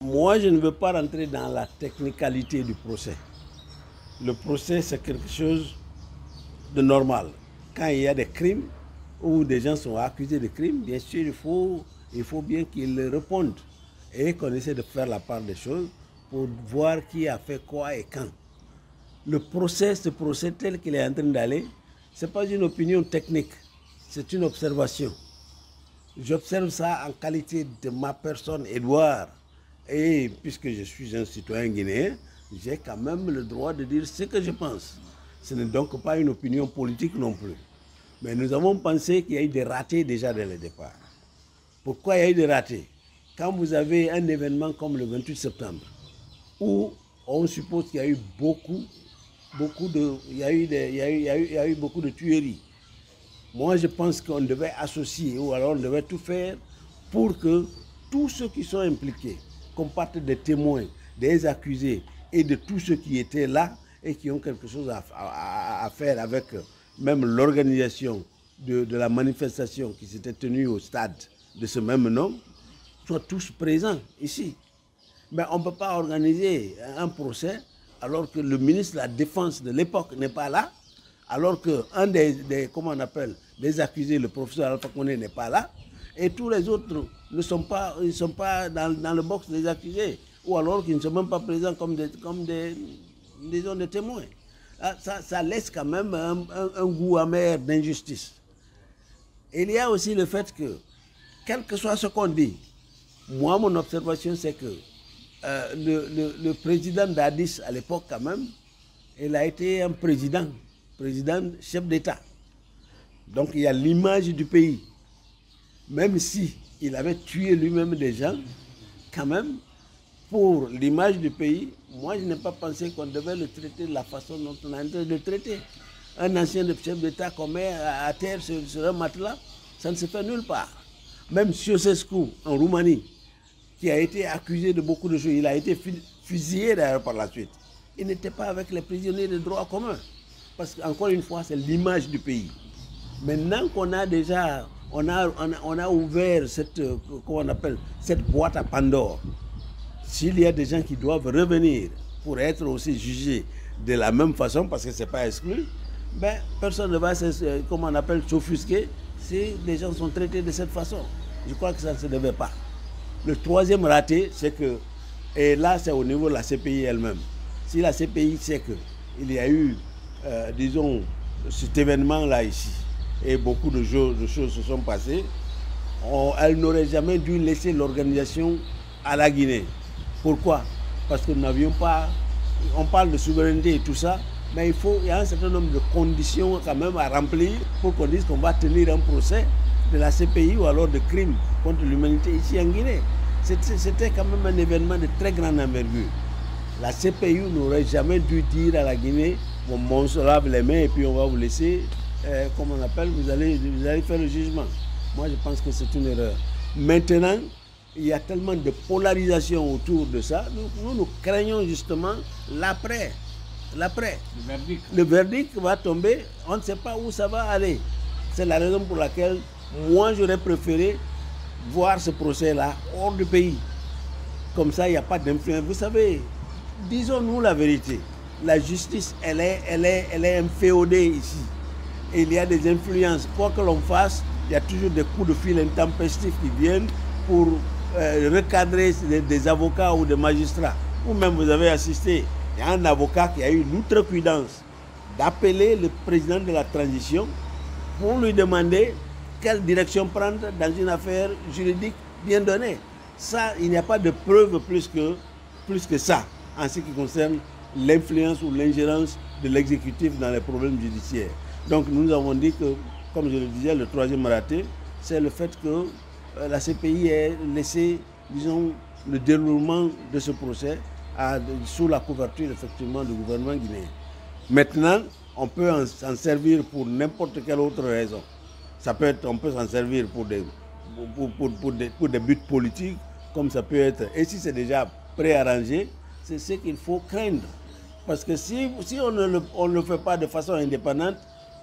Moi, je ne veux pas rentrer dans la technicalité du procès. Le procès, c'est quelque chose de normal. Quand il y a des crimes ou des gens sont accusés de crimes, bien sûr, il faut bien qu'ils répondent et qu'on essaie de faire la part des choses pour voir qui a fait quoi et quand. Le procès, ce procès tel qu'il est en train d'aller, ce n'est pas une opinion technique, c'est une observation. J'observe ça en qualité de ma personne, Edouard. Et puisque je suis un citoyen guinéen, j'ai quand même le droit de dire ce que je pense. Ce n'est donc pas une opinion politique non plus. Mais nous avons pensé qu'il y a eu des ratés déjà dès le départ. Pourquoi il y a eu des ratés? Quand vous avez un événement comme le 28 septembre, où on suppose qu'il y a eu beaucoup de tueries. Moi, je pense qu'on devait associer, ou alors on devait tout faire pour que tous ceux qui sont impliqués, qu'on parte des témoins, des accusés et de tous ceux qui étaient là et qui ont quelque chose à faire avec même l'organisation de la manifestation qui s'était tenue au stade de ce même nom, soient tous présents ici. Mais on ne peut pas organiser un procès alors que le ministre de la Défense de l'époque n'est pas là, alors qu'un des accusés, le professeur Alpha Condé, n'est pas là, et tous les autres ne sont pas dans le box des accusés, ou alors qu'ils ne sont même pas présents comme des témoins. Ça laisse quand même un goût amer d'injustice. Il y a aussi le fait que, quel que soit ce qu'on dit, moi, mon observation, c'est que le président d'Addis, à l'époque quand même, il a été un président chef d'État. Donc il y a l'image du pays. Même si il avait tué lui-même des gens, quand même, pour l'image du pays, moi je n'ai pas pensé qu'on devait le traiter de la façon dont on a en train de le traiter. Un ancien chef d'État qu'on met à terre sur un matelas, ça ne se fait nulle part. Même Ceausescu, en Roumanie, qui a été accusé de beaucoup de choses, il a été fusillé d'ailleurs par la suite. Il n'était pas avec les prisonniers de droit commun. Parce qu'encore une fois, c'est l'image du pays. Maintenant qu'on a déjà, on a ouvert cette boîte à Pandore, s'il y a des gens qui doivent revenir pour être aussi jugés de la même façon, parce que ce n'est pas exclu, ben, personne ne va s'offusquer si les gens sont traités de cette façon. Je crois que ça ne se devait pas. Le troisième raté, c'est que, et là c'est au niveau de la CPI elle-même, si la CPI sait qu'il y a eu, disons, cet événement-là ici, et beaucoup de choses se sont passées, elle n'aurait jamais dû laisser l'organisation à la Guinée. Pourquoi? Parce que nous n'avions pas, on parle de souveraineté et tout ça, mais il y a un certain nombre de conditions quand même à remplir pour qu'on dise qu'on va tenir un procès de la CPI ou alors de crimes contre l'humanité ici en Guinée. C'était quand même un événement de très grande envergure. La CPI n'aurait jamais dû dire à la Guinée, bon, on se lave les mains et puis on va vous laisser, vous allez faire le jugement. Moi, je pense que c'est une erreur. Maintenant, il y a tellement de polarisation autour de ça, nous craignons justement l'après. Le verdict va tomber, on ne sait pas où ça va aller. C'est la raison pour laquelle moi, j'aurais préféré voir ce procès-là hors du pays. Comme ça, il n'y a pas d'influence. Vous savez, disons-nous la vérité. La justice, elle est inféodée ici. Et il y a des influences. Quoi que l'on fasse, il y a toujours des coups de fil intempestifs qui viennent pour recadrer des avocats ou des magistrats. Vous-même, vous avez assisté. Il y a un avocat qui a eu l'outrecuidance d'appeler le président de la transition pour lui demander quelle direction prendre dans une affaire juridique bien donnée. Ça, il n'y a pas de preuve plus que ça en ce qui concerne l'influence ou l'ingérence de l'exécutif dans les problèmes judiciaires. Donc nous avons dit que, comme je le disais, le troisième raté, c'est le fait que la CPI ait laissé, disons, le déroulement de ce procès sous la couverture effectivement du gouvernement guinéen. Maintenant, on peut s'en servir pour n'importe quelle autre raison. On peut s'en servir pour des buts politiques, comme ça peut être. Et si c'est déjà préarrangé, c'est ce qu'il faut craindre. Parce que si on ne le fait pas de façon indépendante,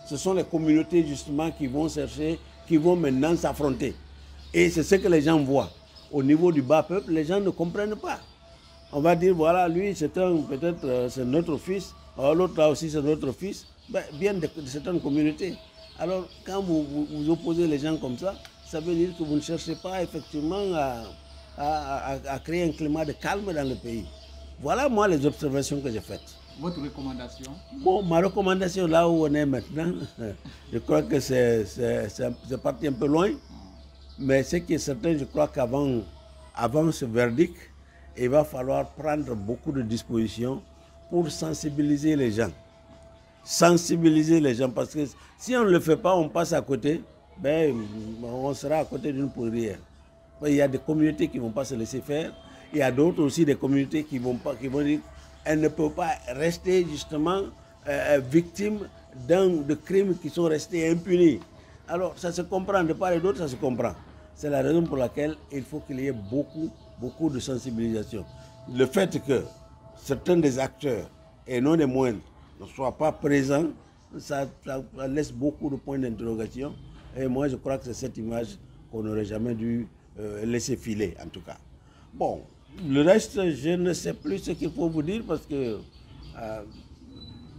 ce sont les communautés justement qui vont chercher, qui vont maintenant s'affronter. Et c'est ce que les gens voient. Au niveau du bas peuple, les gens ne comprennent pas. On va dire, voilà, lui, c'est peut-être c'est notre fils, l'autre là aussi, c'est notre fils, ben, bien de certaines communautés. Alors, quand vous opposez les gens comme ça veut dire que vous ne cherchez pas effectivement à créer un climat de calme dans le pays. Voilà, moi, les observations que j'ai faites. Votre recommandation? Bon, ma recommandation, là où on est maintenant, je crois que c'est parti un peu loin, mais ce qui est certain, je crois qu'avant ce verdict, il va falloir prendre beaucoup de dispositions pour sensibiliser les gens. Sensibiliser les gens, parce que si on ne le fait pas, on passe à côté, ben, on sera à côté d'une poudrière. Il y a des communautés qui ne vont pas se laisser faire, il y a d'autres aussi, des communautés qui vont dire qu'elles ne peuvent pas rester justement victimes de crimes qui sont restés impunis. Alors ça se comprend, de part et d'autre, ça se comprend. C'est la raison pour laquelle il faut qu'il y ait beaucoup de sensibilisation. Le fait que certains des acteurs, et non les moindres, ne soient pas présents, ça laisse beaucoup de points d'interrogation. Et moi, je crois que c'est cette image qu'on n'aurait jamais dû laisser filer, en tout cas. Bon, le reste, je ne sais plus ce qu'il faut vous dire parce que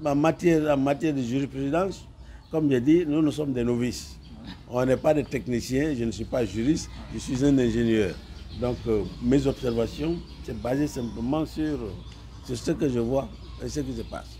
en matière de jurisprudence, comme j'ai dit, nous sommes des novices. On n'est pas des techniciens, je ne suis pas juriste, je suis un ingénieur. Donc mes observations, c'est basé simplement sur ce que je vois et ce qui se passe.